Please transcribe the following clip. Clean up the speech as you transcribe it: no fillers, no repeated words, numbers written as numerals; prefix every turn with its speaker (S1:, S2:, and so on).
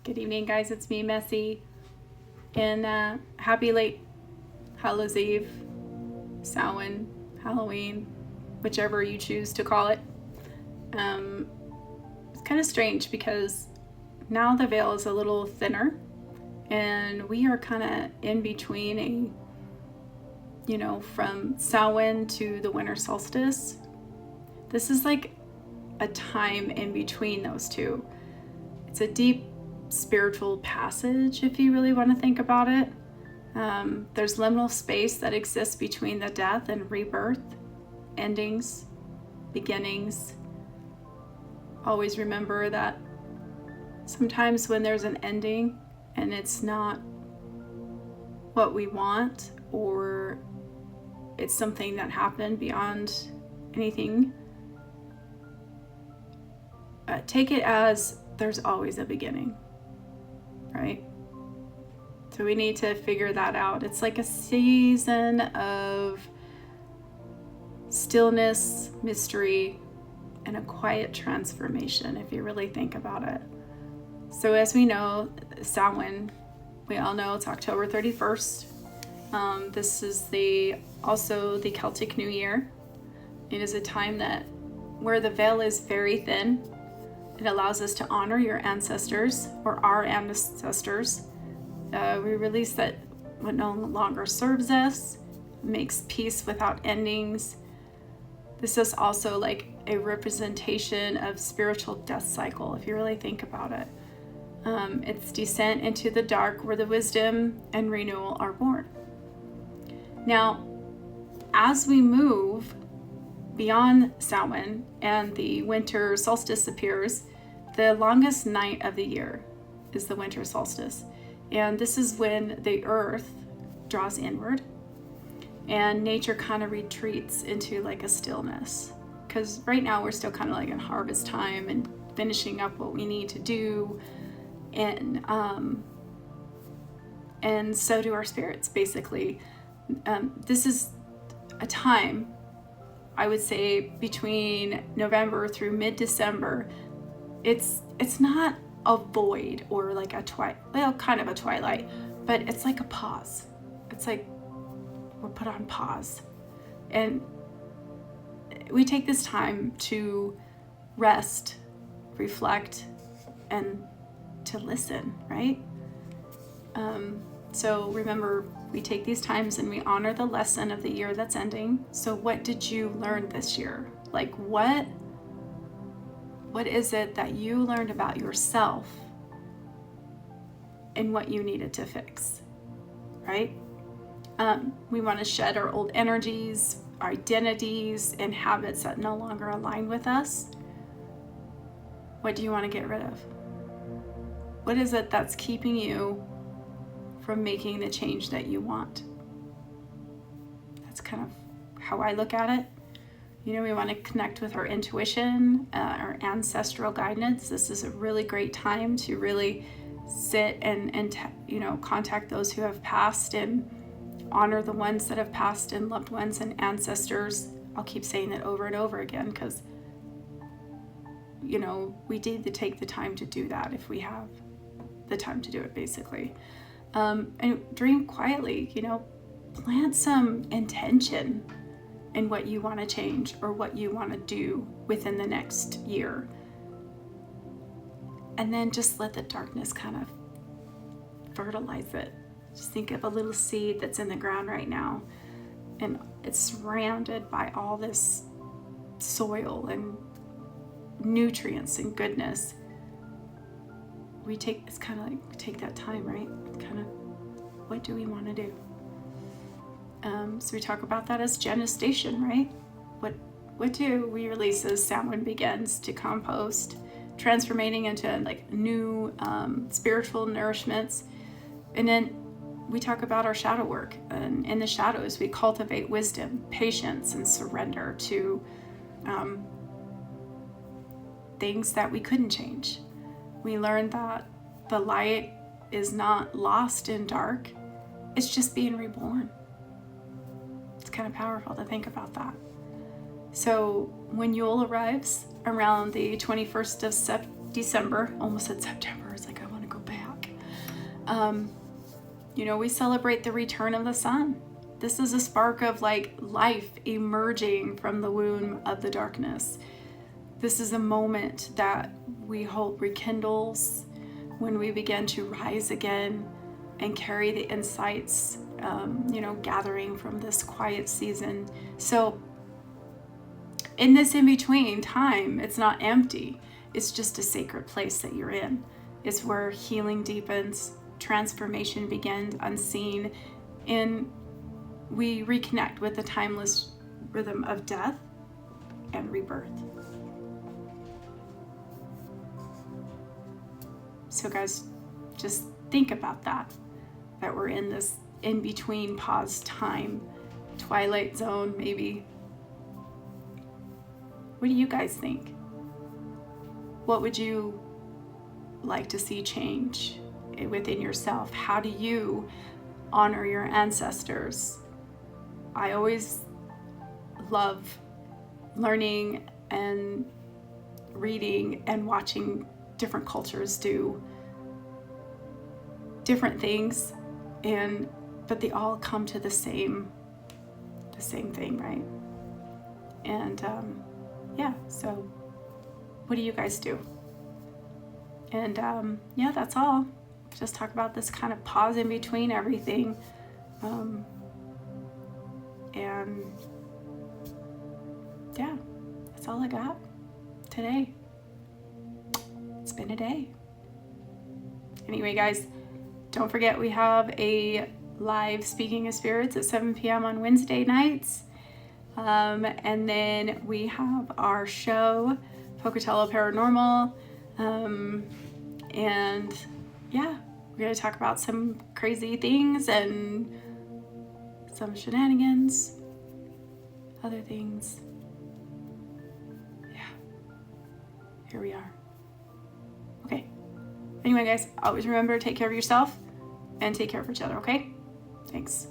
S1: Good evening, guys. It's me, Messy. And happy late Hallows Eve, Samhain, Halloween, whichever you choose to call it. It's kind of strange because now the veil is a little thinner and we are kind of in between from Samhain to the winter solstice. This is like a time in between those two. It's a deep spiritual passage if you really want to think about it. There's liminal space that exists between the death and rebirth, endings, beginnings. Always remember that sometimes when there's an ending and it's not what we want, or it's something that happened beyond anything, take it as there's always a beginning, right? So we need to figure that out. It's like a season of stillness, mystery, and a quiet transformation, if you really think about it. So as we know, Samhain, we all know it's October 31st. This is also the Celtic New Year. It is a time where the veil is very thin. It allows us to honor your ancestors, or our ancestors. We release that what no longer serves us, makes peace without endings. This is also like a representation of spiritual death cycle, if you really think about it. It's descent into the dark where the wisdom and renewal are born. Now, as we move beyond Samhain and the winter solstice appears, the longest night of the year is the winter solstice. And this is when the earth draws inward and nature kind of retreats into like a stillness. Because right now we're still kind of like in harvest time and finishing up what we need to do. And so do our spirits, basically. This is a time, I would say, between November through mid-December. It's not a void or like kind of a twilight, but it's like a pause. It's like we're put on pause. And we take this time to rest, reflect, and to listen, right? So remember, we take these times and we honor the lesson of the year that's ending. So what did you learn this year? Like what is it that you learned about yourself and what you needed to fix, right? We want to shed our old energies, our identities, and habits that no longer align with us. What do you want to get rid of? What is it that's keeping you from making the change that you want? That's kind of how I look at it. We want to connect with our intuition, our ancestral guidance. This is a really great time to really sit and contact those who have passed and honor the ones that have passed and loved ones and ancestors. I'll keep saying it over and over again because, we need to take the time to do that if we have the time to do it, basically. And dream quietly, plant some intention in what you want to change or what you want to do within the next year. And then just let the darkness kind of fertilize it. Just think of a little seed that's in the ground right now, and it's surrounded by all this soil and nutrients and goodness. It's kind of like take that time, right? Kind of, what do we want to do? So we talk about that as gestation, right? What do we release as Samhain begins to compost, transforming into like new spiritual nourishments. And then we talk about our shadow work, and in the shadows we cultivate wisdom, patience, and surrender to things that we couldn't change. We learned that the light is not lost in dark, it's just being reborn. It's kind of powerful to think about that. So when Yule arrives around the 21st of December, almost said September, it's like I want to go back. We celebrate the return of the sun. This is a spark of like life emerging from the womb of the darkness. This is a moment that we hope rekindles when we begin to rise again and carry the insights, gathering from this quiet season. So in this in-between time, it's not empty. It's just a sacred place that you're in. It's where healing deepens, transformation begins unseen, and we reconnect with the timeless rhythm of death and rebirth. So guys, just think about that we're in this in-between pause time, twilight zone maybe. What do you guys think? What would you like to see change within yourself? How do you honor your ancestors? I always love learning and reading and watching different cultures do different things, but they all come to the same thing, right? And so what do you guys do? And that's all. Just talk about this kind of pause in between everything. That's all I got today. It's been a day. Anyway, guys, don't forget we have a live Speaking of Spirits at 7 p.m. on Wednesday nights. And then we have our show, Pocatello Paranormal. We're going to talk about some crazy things and some shenanigans, other things. Yeah, here we are. Okay. Anyway, guys, always remember, take care of yourself and take care of each other, okay? Thanks.